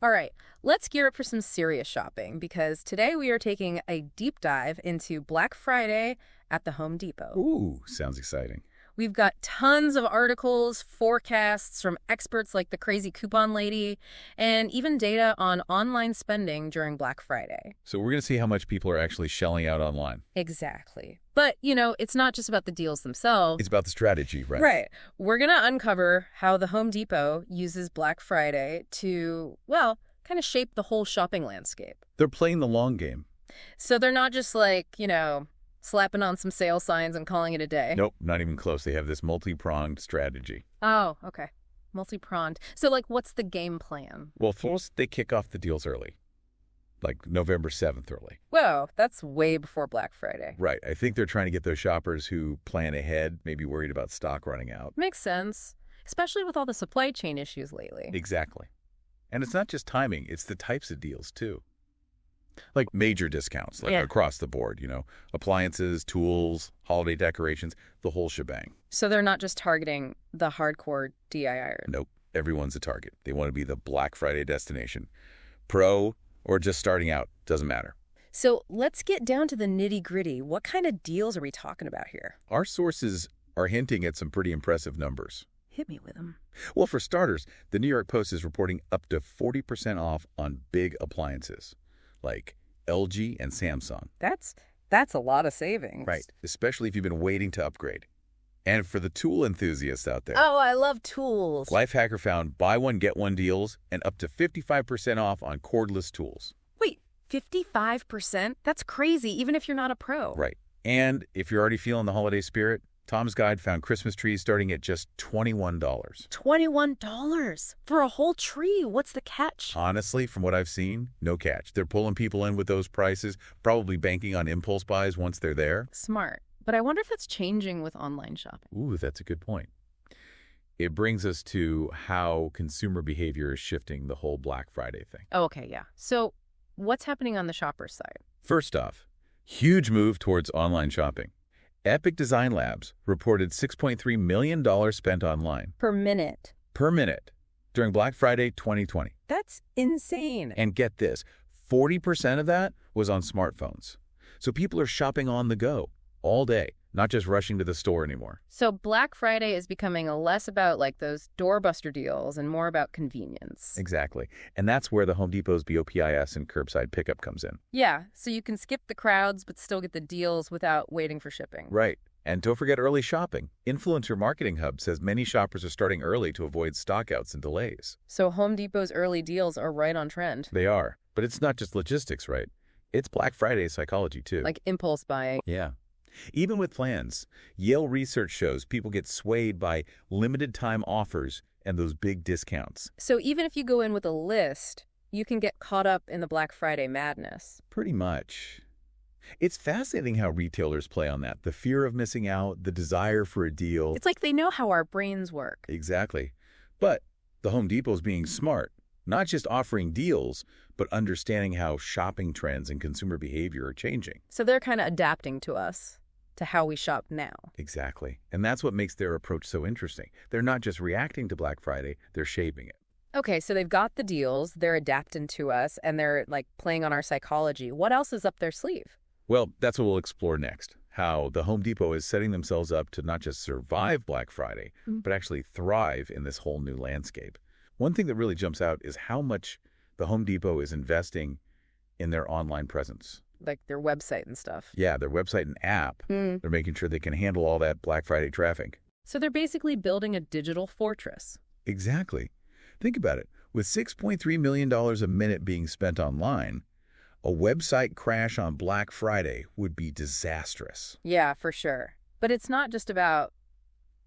All right, let's gear up for some serious shopping because today we are taking a deep dive into Black Friday at the Home Depot. Ooh, sounds exciting. We've got tons of articles, forecasts from experts like the crazy coupon lady, and even data on online spending during Black Friday. So we're going to see how much people are actually shelling out online. Exactly. But, it's not just about the deals themselves. It's about the strategy, right? Right. We're going to uncover how the Home Depot uses Black Friday to, well, kind of shape the whole shopping landscape. They're playing the long game. So they're not just like, slapping on some sale signs and calling it a day. Nope, not even close. They have this multi-pronged strategy. Oh, okay. Multi-pronged. So, what's the game plan? Well, first, they kick off the deals early, like November 7th early. Whoa, that's way before Black Friday. Right. I think they're trying to get those shoppers who plan ahead, maybe worried about stock running out. Makes sense, especially with all the supply chain issues lately. Exactly. And it's not just timing, it's the types of deals, too. Like major discounts, like across the board, appliances, tools, holiday decorations, the whole shebang. So they're not just targeting the hardcore DIYer. Nope. Everyone's a target. They want to be the Black Friday destination. Pro or just starting out, doesn't matter. So let's get down to the nitty-gritty. What kind of deals are we talking about here? Our sources are hinting at some pretty impressive numbers. Hit me with them. Well, for starters, the New York Post is reporting up to 40% off on big appliances, like LG and Samsung. That's a lot of savings. Right, especially if you've been waiting to upgrade. And for the tool enthusiasts out there. Oh, I love tools. Lifehacker found buy one, get one deals and up to 55% off on cordless tools. Wait, 55%? That's crazy, even if you're not a pro. Right. And if you're already feeling the holiday spirit, Tom's Guide found Christmas trees starting at just $21. $21? For a whole tree? What's the catch? Honestly, from what I've seen, no catch. They're pulling people in with those prices, probably banking on impulse buys once they're there. Smart. But I wonder if that's changing with online shopping. Ooh, that's a good point. It brings us to how consumer behavior is shifting the whole Black Friday thing. Oh, okay, yeah. So what's happening on the shopper's side? First off, huge move towards online shopping. Epic Design Labs reported $6.3 million spent online. Per minute. Per minute during Black Friday 2020. That's insane. And get this, 40% of that was on smartphones. So people are shopping on the go all day, not just rushing to the store anymore. So Black Friday is becoming less about those doorbuster deals and more about convenience. Exactly. And that's where the Home Depot's BOPIS and curbside pickup comes in. Yeah, so you can skip the crowds but still get the deals without waiting for shipping. Right. And don't forget early shopping. Influencer Marketing Hub says many shoppers are starting early to avoid stockouts and delays. So Home Depot's early deals are right on trend. They are. But it's not just logistics, right? It's Black Friday psychology, too. Like impulse buying. Yeah. Even with plans, Yale research shows people get swayed by limited time offers and those big discounts. So even if you go in with a list, you can get caught up in the Black Friday madness. Pretty much. It's fascinating how retailers play on that. The fear of missing out, the desire for a deal. It's like they know how our brains work. Exactly. But the Home Depot's being smart, not just offering deals, but understanding how shopping trends and consumer behavior are changing. So they're kind of adapting to us, to how we shop now. Exactly. And that's what makes their approach so interesting. They're not just reacting to Black Friday, they're shaping it. Okay, so they've got the deals, they're adapting to us, and they're playing on our psychology. What else is up their sleeve? Well, that's what we'll explore next. How the Home Depot is setting themselves up to not just survive Black Friday, but actually thrive in this whole new landscape. One thing that really jumps out is how much the Home Depot is investing in their online presence. Like their website and stuff. Yeah, their website and app. They're making sure they can handle all that Black Friday traffic. So they're basically building a digital fortress. Exactly. Think about it. With $6.3 million a minute being spent online, a website crash on Black Friday would be disastrous. Yeah, for sure. But it's not just about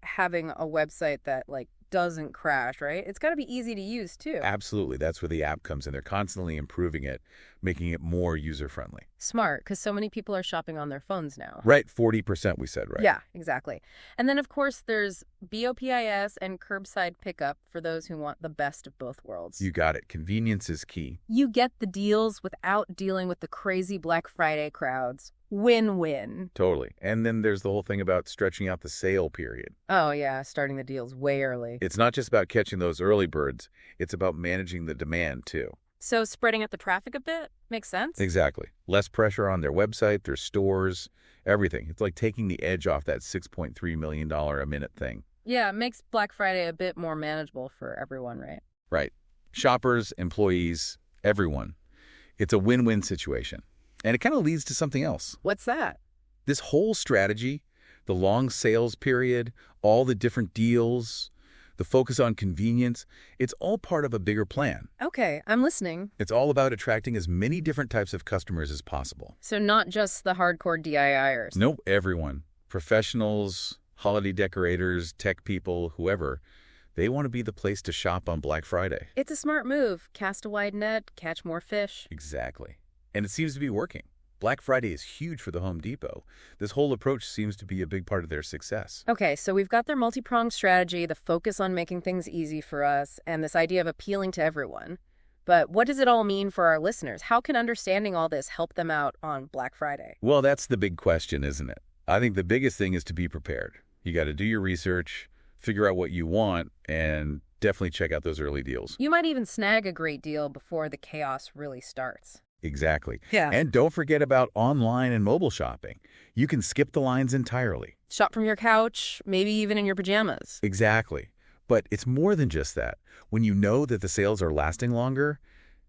having a website that doesn't crash, right? It's got to be easy to use too. Absolutely. That's where the app comes in. They're constantly improving it, making it more user-friendly. Smart, because so many people are shopping on their phones now. Right. 40% we said, right? Yeah, exactly. And then, of course, there's BOPIS and curbside pickup for those who want the best of both worlds. You got it. Convenience is key. You get the deals without dealing with the crazy Black Friday crowds. Win-win. Totally. And then there's the whole thing about stretching out the sale period. Oh, yeah, starting the deals way early. It's not just about catching those early birds. It's about managing the demand, too. So spreading out the traffic a bit makes sense? Exactly. Less pressure on their website, their stores, everything. It's like taking the edge off that $6.3 million a minute thing. Yeah, it makes Black Friday a bit more manageable for everyone, right? Right. Shoppers, employees, everyone. It's a win-win situation. And it kind of leads to something else. What's that? This whole strategy, the long sales period, all the different deals, the focus on convenience, it's all part of a bigger plan. Okay, I'm listening. It's all about attracting as many different types of customers as possible. So not just the hardcore DIYers. Nope, everyone. Professionals, holiday decorators, tech people, whoever. They want to be the place to shop on Black Friday. It's a smart move. Cast a wide net, catch more fish. Exactly. And it seems to be working. Black Friday is huge for the Home Depot. This whole approach seems to be a big part of their success. Okay, so we've got their multi-pronged strategy, the focus on making things easy for us, and this idea of appealing to everyone. But what does it all mean for our listeners? How can understanding all this help them out on Black Friday? Well, that's the big question, isn't it? I think the biggest thing is to be prepared. You got to do your research, figure out what you want, and definitely check out those early deals. You might even snag a great deal before the chaos really starts. Exactly. Yeah. And don't forget about online and mobile shopping. You can skip the lines entirely. Shop from your couch, maybe even in your pajamas. Exactly. But it's more than just that. When you know that the sales are lasting longer,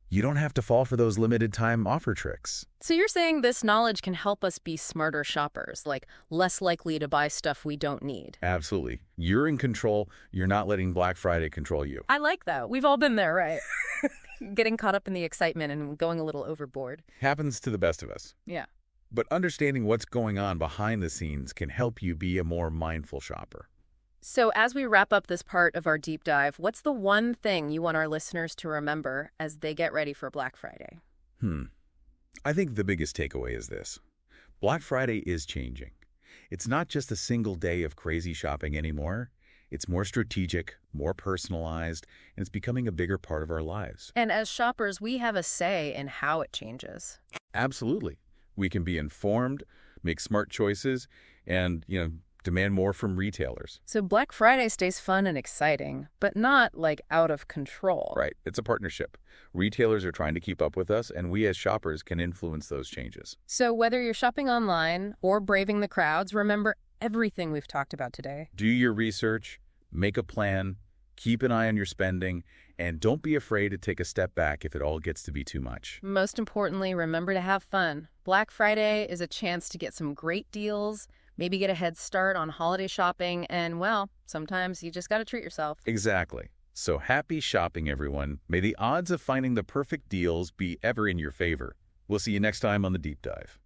you don't have to fall for those limited time offer tricks. So you're saying this knowledge can help us be smarter shoppers, like less likely to buy stuff we don't need. Absolutely. You're in control. You're not letting Black Friday control you. I like that. We've all been there, right? Getting caught up in the excitement and going a little overboard. Happens to the best of us. Yeah. But understanding what's going on behind the scenes can help you be a more mindful shopper. So as we wrap up this part of our deep dive, what's the one thing you want our listeners to remember as they get ready for Black Friday? I think the biggest takeaway is this. Black Friday is changing. It's not just a single day of crazy shopping anymore. It's more strategic, more personalized, and it's becoming a bigger part of our lives. And as shoppers, we have a say in how it changes. Absolutely. We can be informed, make smart choices, and, demand more from retailers. So Black Friday stays fun and exciting, but not like out of control. Right. It's a partnership. Retailers are trying to keep up with us, and we as shoppers can influence those changes. So whether you're shopping online or braving the crowds, remember everything we've talked about today. Do your research, make a plan, keep an eye on your spending, and don't be afraid to take a step back if it all gets to be too much. Most importantly, remember to have fun. Black Friday is a chance to get some great deals, maybe get a head start on holiday shopping, and, well, sometimes you just got to treat yourself. Exactly. So happy shopping, everyone. May the odds of finding the perfect deals be ever in your favor. We'll see you next time on The Deep Dive.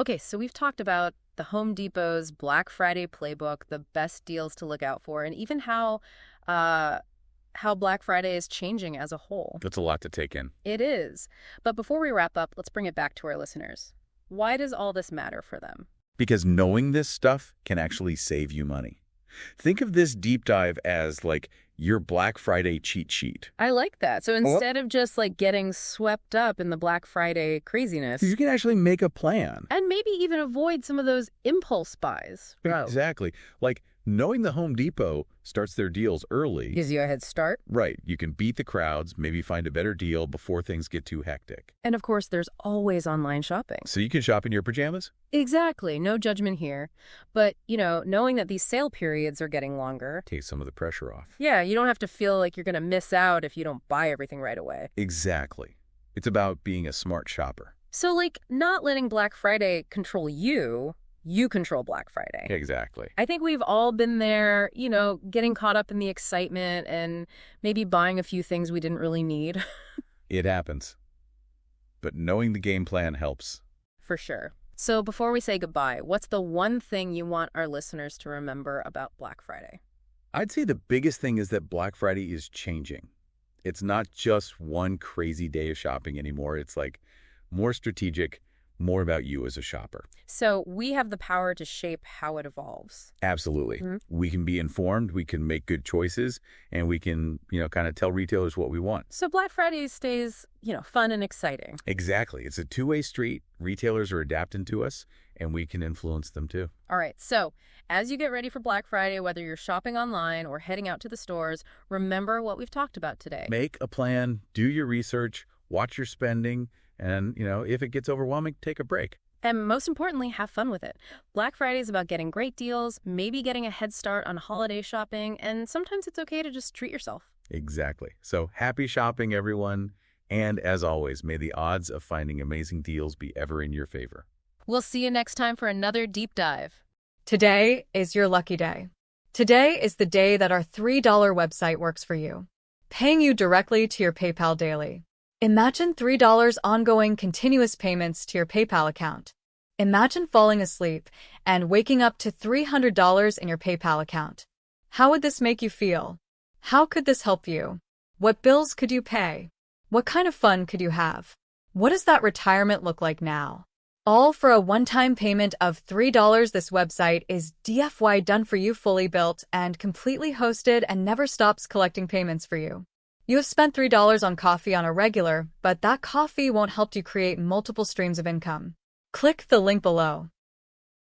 Okay, so we've talked about the Home Depot's Black Friday playbook, the best deals to look out for, and even how Black Friday is changing as a whole. That's a lot to take in. It is. But before we wrap up, let's bring it back to our listeners. Why does all this matter for them? Because knowing this stuff can actually save you money. Think of this deep dive as like your Black Friday cheat sheet. I like that. So instead of just like getting swept up in the Black Friday craziness, You can actually make a plan. and maybe even avoid some of those impulse buys. Exactly. Like knowing the Home Depot starts their deals early. Gives you a head start. Right. You can beat the crowds, maybe find a better deal before things get too hectic. And of course, there's always online shopping. So you can shop in your pajamas? Exactly. No judgment here. But, knowing that these sale periods are getting longer. Take some of the pressure off. Yeah, you don't have to feel like you're going to miss out if you don't buy everything right away. Exactly. It's about being a smart shopper. So, not letting Black Friday control you, you control Black Friday. Exactly. I think we've all been there, getting caught up in the excitement and maybe buying a few things we didn't really need. It happens. But knowing the game plan helps. For sure. So before we say goodbye, what's the one thing you want our listeners to remember about Black Friday? I'd say the biggest thing is that Black Friday is changing. It's not just one crazy day of shopping anymore. It's like more strategic, more about you as a shopper. So we have the power to shape how it evolves. Absolutely. Mm-hmm. We can be informed, we can make good choices, and we can, kind of tell retailers what we want. So Black Friday stays, fun and exciting. Exactly. It's a two-way street. Retailers are adapting to us, and we can influence them too. All right. So as you get ready for Black Friday, whether you're shopping online or heading out to the stores, remember what we've talked about today. Make a plan, do your research, watch your spending, and, if it gets overwhelming, take a break. And most importantly, have fun with it. Black Friday is about getting great deals, maybe getting a head start on holiday shopping, and sometimes it's okay to just treat yourself. Exactly. So happy shopping, everyone. And as always, may the odds of finding amazing deals be ever in your favor. We'll see you next time for another deep dive. Today is your lucky day. Today is the day that our $3 website works for you, paying you directly to your PayPal daily. Imagine $3 ongoing continuous payments to your PayPal account. Imagine falling asleep and waking up to $300 in your PayPal account. How would this make you feel? How could this help you? What bills could you pay? What kind of fun could you have? What does that retirement look like now? All for a one-time payment of $3. This website is DFY done for you, fully built and completely hosted, and never stops collecting payments for you. You have spent $3 on coffee on a regular, but that coffee won't help you create multiple streams of income. Click the link below.